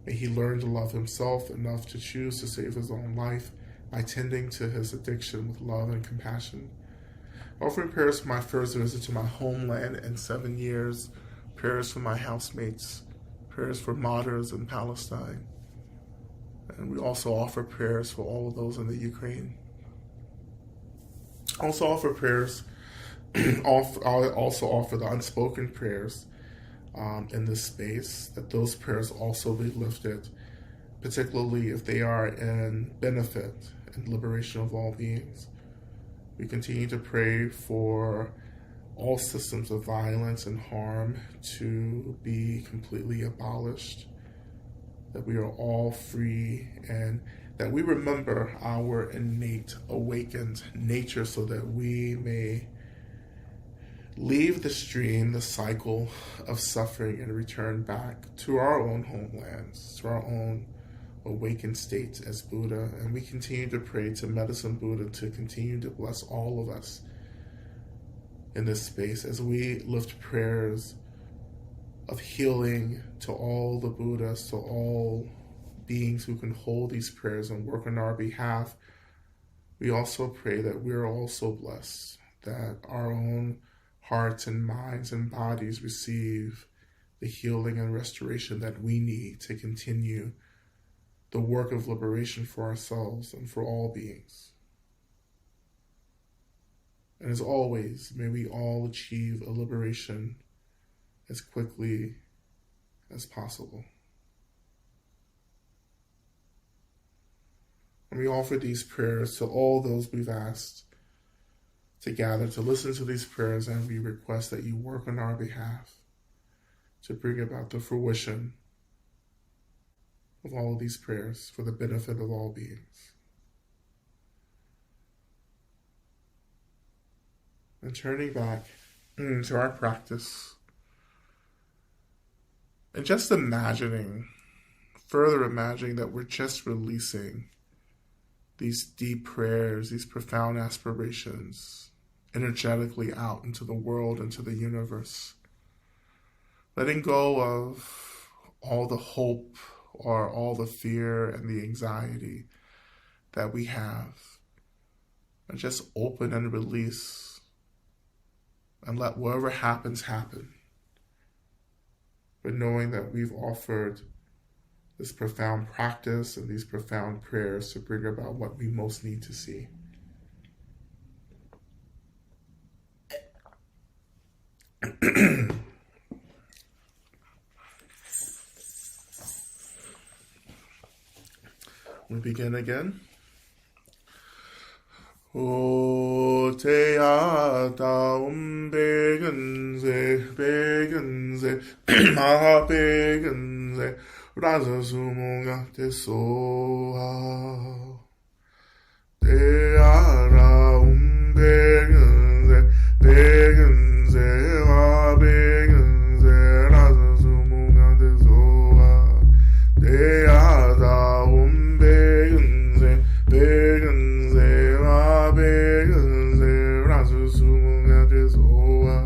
May he learn to love himself enough to choose to save his own life by tending to his addiction with love and compassion. Offering prayers for my first visit to my homeland in 7 years. Prayers for my housemates. Prayers for martyrs in Palestine. And we also offer prayers for all of those in the Ukraine. Also offer prayers. I also offer the unspoken prayers in this space, that those prayers also be lifted, particularly if they are in benefit and liberation of all beings. We continue to pray for all systems of violence and harm to be completely abolished, that we are all free, and that we remember our innate awakened nature so that we may leave the stream, the cycle of suffering, and return back to our own homelands, to our own awakened states as Buddha. And we continue to pray to Medicine Buddha to continue to bless all of us in this space as we lift prayers of healing to all the Buddhas, to all beings who can hold these prayers and work on our behalf We also pray that we're also blessed, that our own hearts and minds and bodies receive the healing and restoration that we need to continue the work of liberation for ourselves and for all beings. And as always, may we all achieve a liberation as quickly as possible. And we offer these prayers to all those we've asked to gather to listen to these prayers, and we request that you work on our behalf to bring about the fruition of all of these prayers for the benefit of all beings. And turning back to our practice, and just further imagining that we're just releasing these deep prayers, these profound aspirations, energetically out into the world, into the universe. Letting go of all the hope or all the fear and the anxiety that we have. And just open and release and let whatever happens happen. But knowing that we've offered this profound practice and these profound prayers to bring about what we most need to see. We begin again. O te ata begenze, maha begenze, raza sumunga te soha. Te ara begenze, maha begenze, raza sumunga te soha. Te ata begenze, maha begenze, raza sumunga te soha.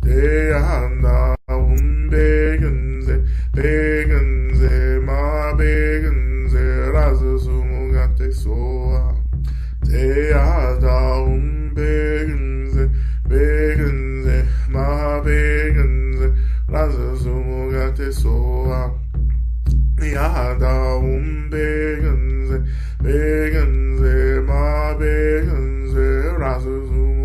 Te ata begenze, ma begenze, raza sumunga te soha. Te ata begenze, ma begenze, raza sumunga te soha. Te ata begenze, ma begenze, raza sumunga te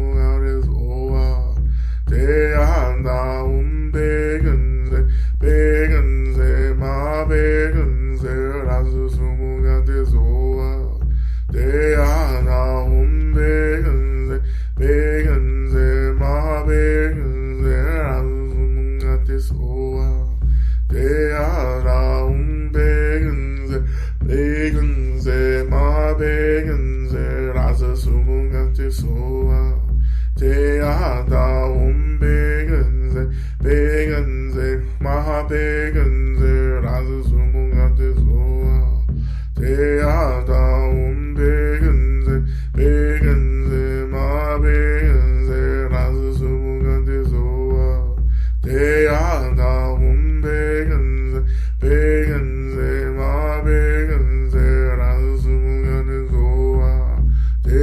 soha. Te ata begenze, ma begenze, raza sumunga te soha. Te ata begenze, ma begenze, raza sumunga te soha. Te ata begenze, ma begenze, raza sumunga te soha. Te ata begenze, ma begenze, raza sumunga te soha. Te ata begenze, ma begenze, raza sumunga te soha. Te ata begenze, ma begenze, raza sumunga te soha. Te ata begenze, ma begenze, raza sumunga te soha. Te ata begenze, ma begenze, raza sumunga te soha. Te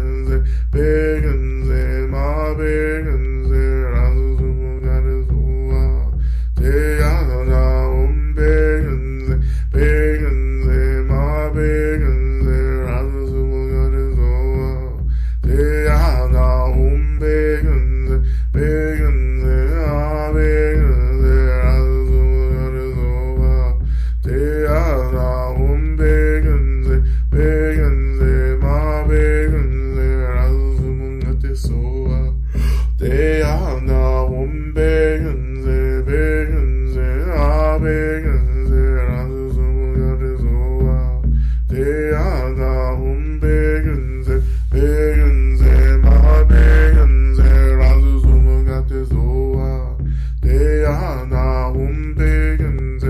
ata begenze, ma begenze, raza sumunga te soha. Te ata begenze, ma begenze, raza sumunga te soha. Te ata begenze, ma begenze, raza sumunga te soha. Te ata begenze, ma begenze, raza sumunga te soha. Te ata begenze,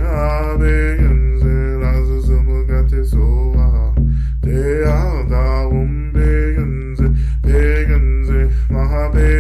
ma begenze, raza sumunga te soha. Te ata begenze, ma begenze,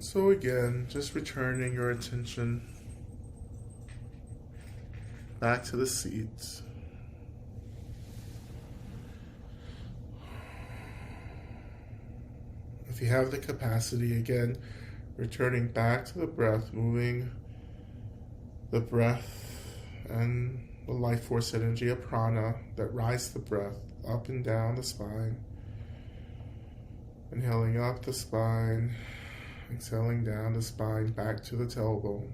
So again, just returning your attention back to the seat. If you have the capacity, again, returning back to the breath, moving the breath and the life force energy of prana that rises the breath up and down the spine. Inhaling up the spine, exhaling down the spine back to the tailbone.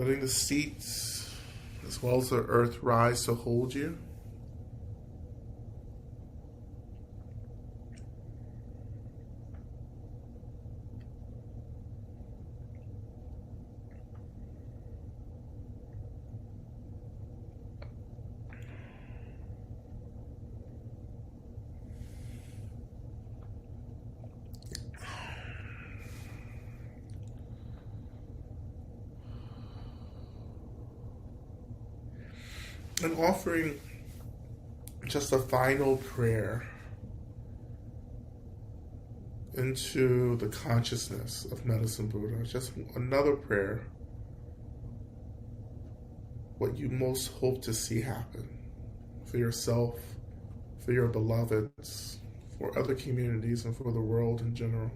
letting the seats as well as the earth rise to hold you. And offering just a final prayer into the consciousness of Medicine Buddha. Just another prayer. What you most hope to see happen for yourself, for your beloveds, for other communities, and for the world in general.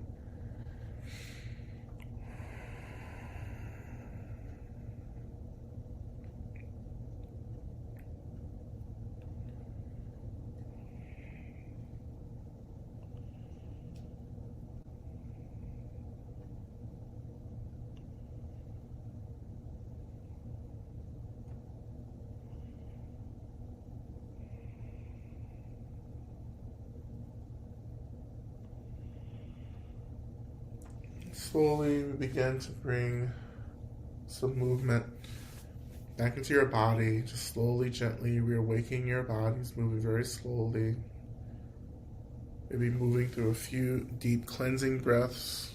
Slowly, we begin to bring some movement back into your body. Just slowly, gently, reawakening your bodies, moving very slowly. Maybe moving through a few deep cleansing breaths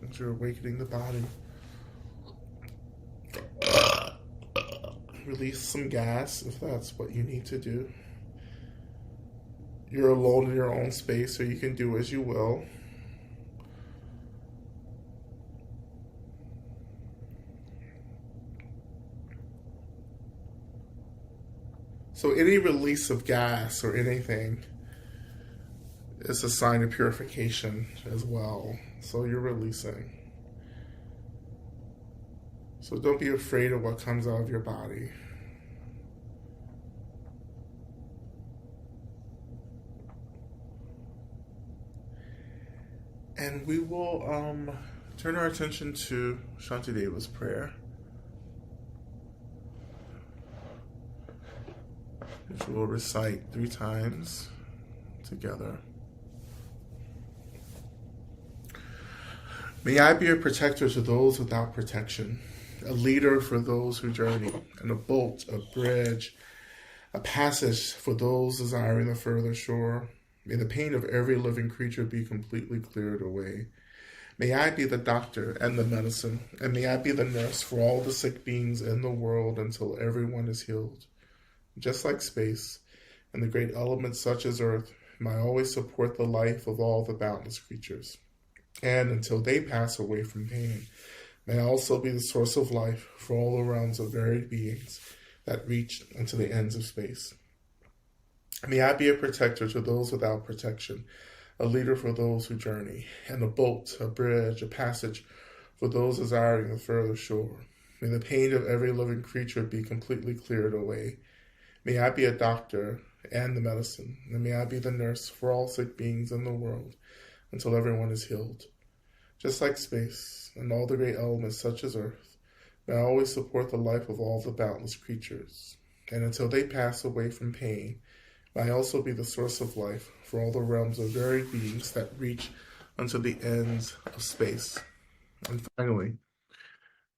as you're awakening the body. Release some gas if that's what you need to do. You're alone in your own space, so you can do as you will. So any release of gas or anything is a sign of purification as well. So you're releasing. So don't be afraid of what comes out of your body. And we will turn our attention to Shantideva's prayer, which we'll recite 3 times together. May I be a protector to those without protection, a leader for those who journey, and a boat, a bridge, a passage for those desiring the further shore. May the pain of every living creature be completely cleared away. May I be the doctor and the medicine, and may I be the nurse for all the sick beings in the world until everyone is healed. Just like space and the great elements such as earth, may I always support the life of all the boundless creatures. And until they pass away from pain, may I also be the source of life for all the realms of varied beings that reach into the ends of space. May I be a protector to those without protection, a leader for those who journey, and a boat, a bridge, a passage for those desiring the further shore. May the pain of every living creature be completely cleared away. May I be a doctor and the medicine, and may I be the nurse for all sick beings in the world until everyone is healed. Just like space and all the great elements such as earth, may I always support the life of all the boundless creatures. And until they pass away from pain, may I also be the source of life for all the realms of varied beings that reach unto the ends of space. And finally,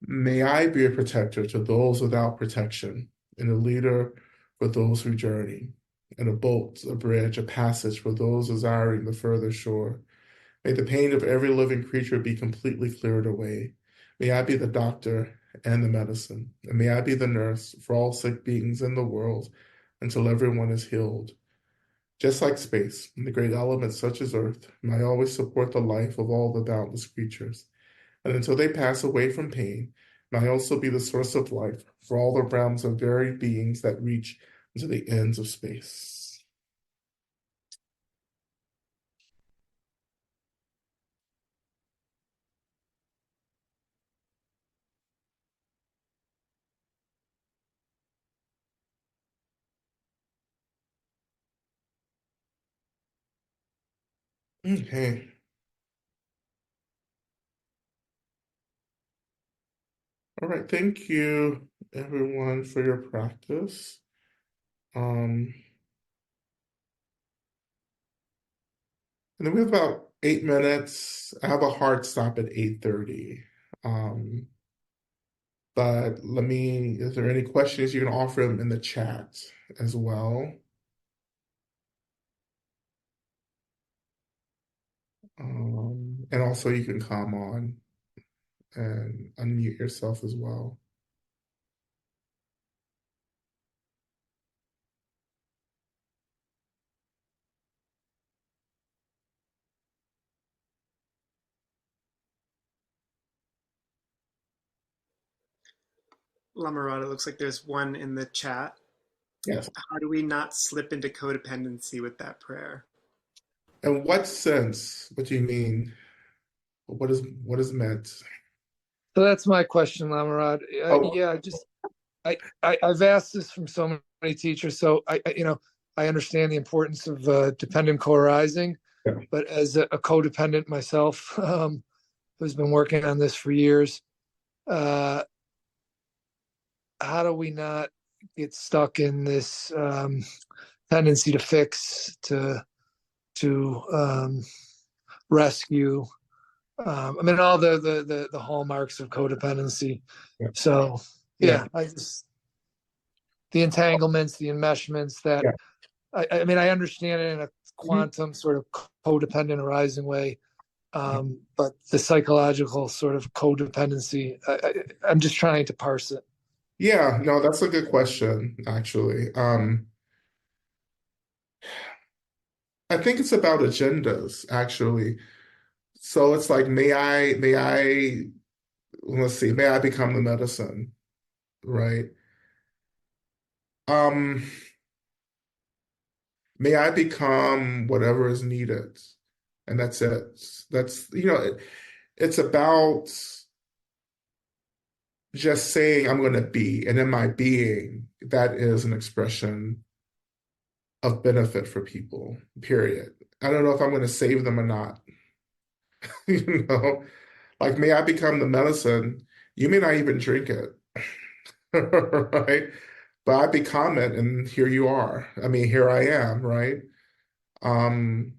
may I be a protector to those without protection, and a leader for those who journey, and a boat, a bridge, a passage for those desiring the further shore. May the pain of every living creature be completely cleared away. May I be the doctor and the medicine, and may I be the nurse for all sick beings in the world until everyone is healed. Just like space and the great elements such as earth, may I always support the life of all the boundless creatures. And until they pass away from pain, may I also be the source of life for all the realms of varied beings that reach into the ends of space. Okay. All right, thank you everyone for your practice. Um, and then we have about 8 minutes. I have a hard stop at 8:30. Um, but is there any questions you can offer them in the chat as well? And also you can come on and unmute yourself as well. Lama Rod, it looks like there's one in the chat. Yes. How do we not slip into codependency with that prayer? In what sense? What do you mean? What is meant? So that's my question, Lamarad. Oh, Yeah, I've asked this from so many teachers, so I understand the importance of dependent co-arising, yeah. but as a codependent myself, who's been working on this for years, how do we not get stuck in this tendency to fix, to rescue? I mean, all the hallmarks of codependency. Yeah. So Yeah. the entanglements, the enmeshments that Yeah. I mean, I understand it in a quantum sort of codependent arising way, but the psychological sort of codependency, I'm just trying to parse it. Yeah, no, that's a good question, actually. I think it's about agendas, actually. So it's like, let's see, may I become the medicine, right? Um, may I become whatever is needed, and that's it. It's about just saying I'm going to be, and in my being, that is an expression of benefit for people, period. I don't know if I'm going to save them or not. You know, like, may I become the medicine? You may not even drink it, right? But I become it, and here you are. I mean, here I am, right? Um,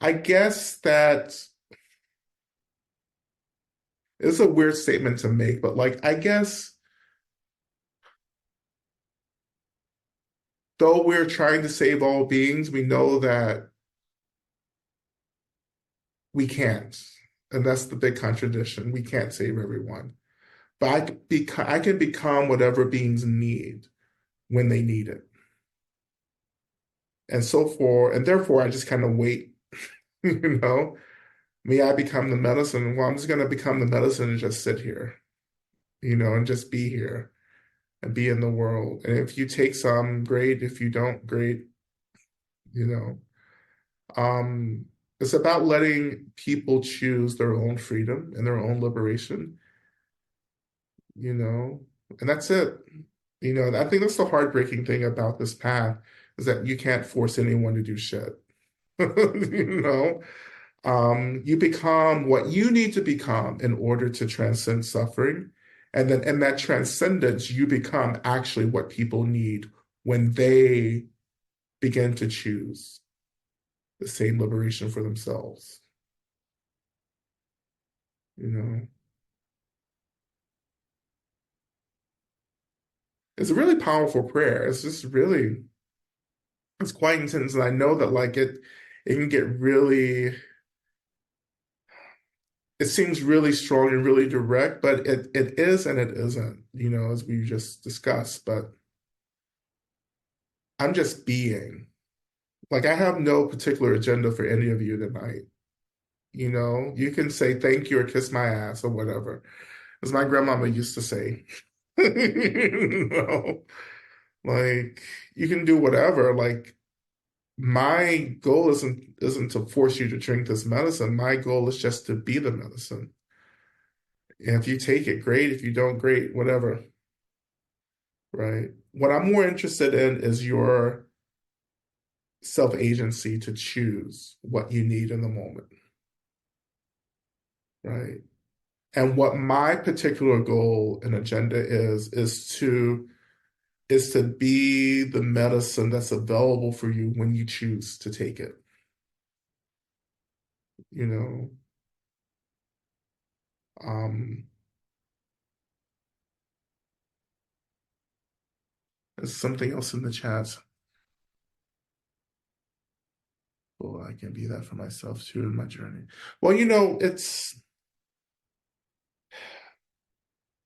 I guess that it's a weird statement to make, but like, I guess though we're trying to save all beings, we know that we can't. And that's the big contradiction. We can't save everyone. But I can become whatever beings need when they need it. And therefore I just kind of wait, you know. May I become the medicine? Well, I'm just gonna become the medicine and just sit here, and just be here and be in the world. And if you take some, great. If you don't, great, you know. It's about letting people choose their own freedom and their own liberation, you know, and that's it. I think that's the heartbreaking thing about this path is that you can't force anyone to do shit. You know, you become what you need to become in order to transcend suffering. And then in that transcendence, you become actually what people need when they begin to choose the same liberation for themselves. You know, it's a really powerful prayer. It's quite intense. And I know that like it can get really, it seems really strong and really direct, but it is and it isn't, as we just discussed. But I'm just being. Like, I have no particular agenda for any of you tonight. You can say thank you or kiss my ass or whatever, as my grandmama used to say. You know, like, you can do whatever. Like, my goal isn't to force you to drink this medicine. My goal is just to be the medicine. And if you take it, great. If you don't, great, whatever. Right? What I'm more interested in is your self-agency to choose what you need in the moment. Right? And what my particular goal and agenda is to be the medicine that's available for you when you choose to take it. You know, um, there's something else in the chat. Well, I can be that for myself too in my journey. Well,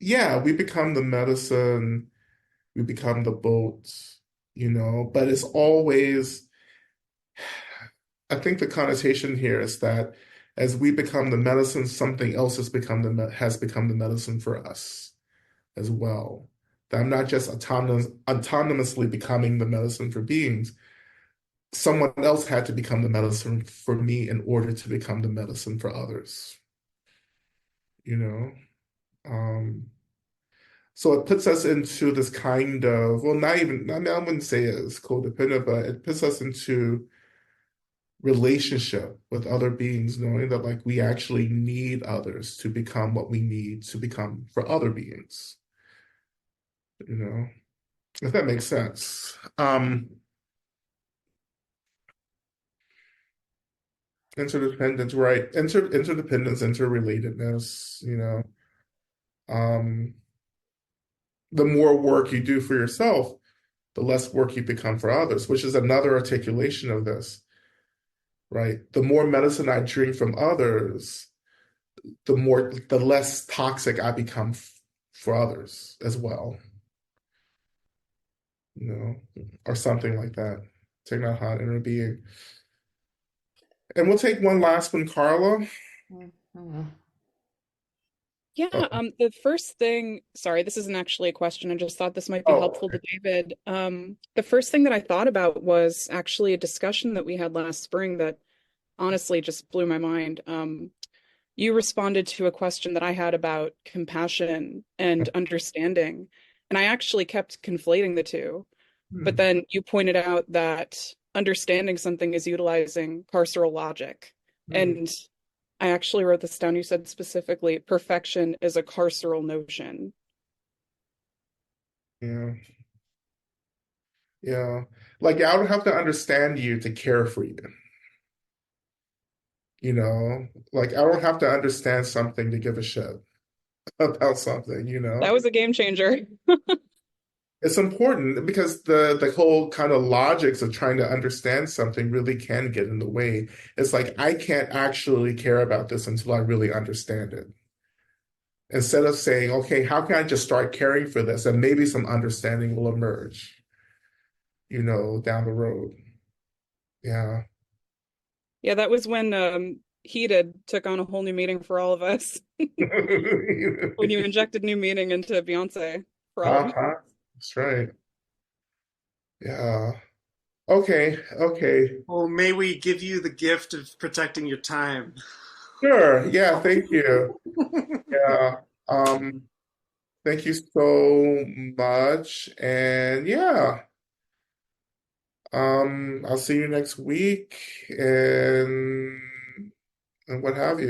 yeah, we become the medicine, we become the boat, but it's always, I think the connotation here is that as we become the medicine, something else has become the medicine for us as well. That I'm not just autonomously becoming the medicine for beings. Someone else had to become the medicine for me in order to become the medicine for others, you know? Um, so it puts us into this kind of, well, not even, I mean, I wouldn't say it's codependent, but it puts us into relationship with other beings, knowing that like we actually need others to become what we need to become for other beings, if that makes sense. Interdependence, right? Interdependence, interrelatedness, um, the more work you do for yourself, the less work you become for others, which is another articulation of this, right? The more medicine I drink from others, the less toxic I become for others as well, or something like that. Taking out hot inner being. And we'll take one last one, Carla. Yeah, the first thing, sorry, this isn't actually a question. I just thought this might be Oh, helpful to David. The first thing that I thought about was actually a discussion that we had last spring that honestly just blew my mind. You responded to a question that I had about compassion and understanding, and I actually kept conflating the two. But then you pointed out that understanding something is utilizing carceral logic. And I actually wrote this down. You said specifically, perfection is a carceral notion. yeah. Yeah. Like I would have to understand you to care for you. Like I don't have to understand something to give a shit about something. That was a game changer. It's important because the whole kind of logics of trying to understand something really can get in the way. It's like I can't actually care about this until I really understand it. Instead of saying, okay, how can I just start caring for this and maybe some understanding will emerge, down the road. Yeah. Yeah, that was when Heated took on a whole new meaning for all of us. When you injected new meaning into Beyonce for all of us. That's right. Yeah. Okay. Okay. Well, may we give you the gift of protecting your time. Sure. Yeah. Thank you. Yeah. Thank you so much. And yeah, I'll see you next week and what have you.